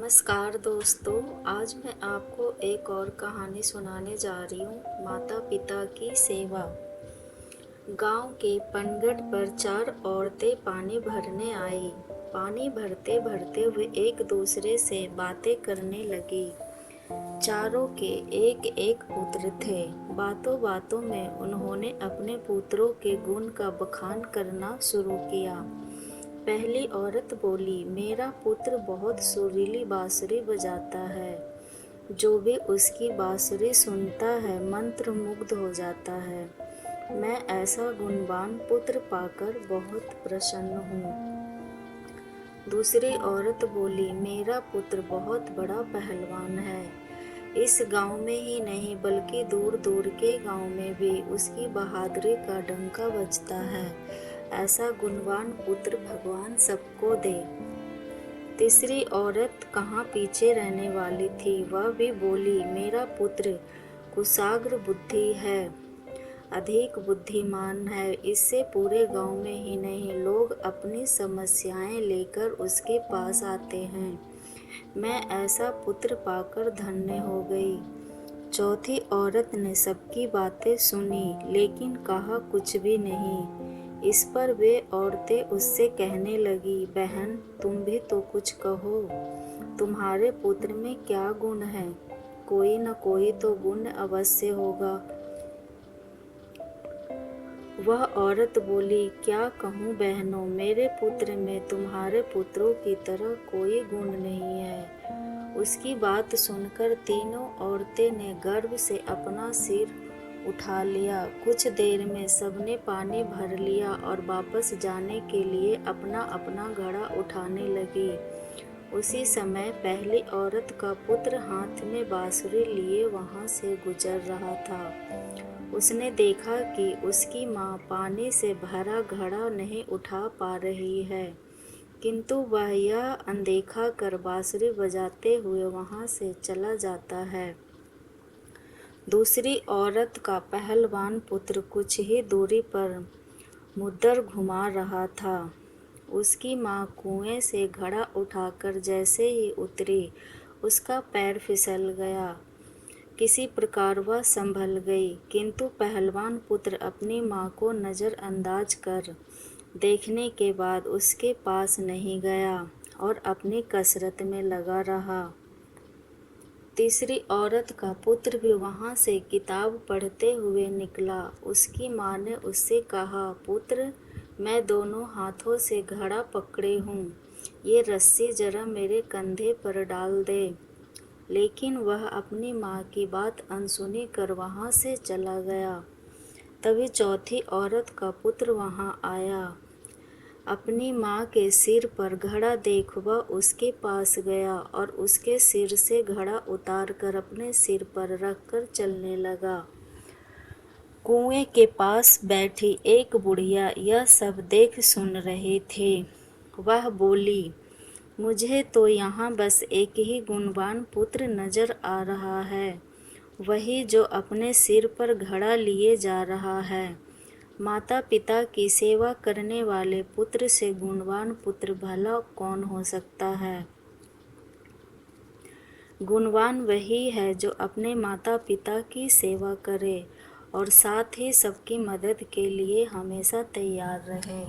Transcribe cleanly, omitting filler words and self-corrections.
नमस्कार दोस्तों, आज मैं आपको एक और कहानी सुनाने जा रही हूँ, माता पिता की सेवा। गांव के पनगढ़ पर 4 औरतें पानी भरने आई। पानी भरते भरते वे एक दूसरे से बातें करने लगी। चारों के एक एक पुत्र थे। बातों बातों में उन्होंने अपने पुत्रों के गुण का बखान करना शुरू किया। पहली औरत बोली, मेरा पुत्र बहुत सुरीली बांसुरी बजाता है। जो भी उसकी बांसुरी सुनता है मंत्र मुग्ध हो जाता है। मैं ऐसा गुणवान पुत्र पाकर बहुत प्रसन्न हूँ। दूसरी औरत बोली, मेरा पुत्र बहुत बड़ा पहलवान है। इस गांव में ही नहीं बल्कि दूर दूर के गांव में भी उसकी बहादुरी का डंका बजता है। ऐसा गुणवान पुत्र भगवान सबको दे। तीसरी औरत कहाँ पीछे रहने वाली थी, वह भी बोली, मेरा पुत्र कुशाग्र बुद्धि है, अधिक बुद्धिमान है। इससे पूरे गांव में ही नहीं लोग अपनी समस्याएं लेकर उसके पास आते हैं। मैं ऐसा पुत्र पाकर धन्य हो गई। चौथी औरत ने सबकी बातें सुनी लेकिन कहा कुछ भी नहीं। इस पर वे औरतें उससे कहने लगी, बहन तुम भी तो कुछ कहो। तुम्हारे पुत्र में क्या गुण है? कोई न कोई तो गुण अवश्य होगा। वह औरत बोली, क्या कहूँ बहनों, मेरे पुत्र में तुम्हारे पुत्रों की तरह कोई गुण नहीं है। उसकी बात सुनकर तीनों औरतें ने गर्व से अपना सिर उठा लिया। कुछ देर में सबने पानी भर लिया और वापस जाने के लिए अपना अपना घड़ा उठाने लगी। उसी समय पहली औरत का पुत्र हाथ में बांसुरी लिए वहां से गुजर रहा था। उसने देखा कि उसकी माँ पानी से भरा घड़ा नहीं उठा पा रही है, किंतु वह यह अनदेखा कर बांसुरी बजाते हुए वहां से चला जाता है। दूसरी औरत का पहलवान पुत्र कुछ ही दूरी पर मुद्दर घुमा रहा था। उसकी माँ कुएं से घड़ा उठाकर जैसे ही उतरी, उसका पैर फिसल गया। किसी प्रकार वह संभल गई, किंतु पहलवान पुत्र अपनी माँ को नज़रअंदाज कर देखने के बाद उसके पास नहीं गया और अपनी कसरत में लगा रहा। तीसरी औरत का पुत्र भी वहां से किताब पढ़ते हुए निकला। उसकी माँ ने उससे कहा, पुत्र मैं दोनों हाथों से घड़ा पकड़े हूँ, ये रस्सी जरा मेरे कंधे पर डाल दे। लेकिन वह अपनी माँ की बात अनसुनी कर वहाँ से चला गया। तभी चौथी औरत का पुत्र वहाँ आया। अपनी माँ के सिर पर घड़ा देख वह उसके पास गया और उसके सिर से घड़ा उतार कर अपने सिर पर रखकर चलने लगा। कुएं के पास बैठी एक बुढ़िया यह सब देख सुन रही थी। वह बोली, मुझे तो यहाँ बस एक ही गुणवान पुत्र नजर आ रहा है, वही जो अपने सिर पर घड़ा लिए जा रहा है। माता पिता की सेवा करने वाले पुत्र से गुणवान पुत्र भला कौन हो सकता है? गुणवान वही है जो अपने माता पिता की सेवा करे और साथ ही सबकी मदद के लिए हमेशा तैयार रहे।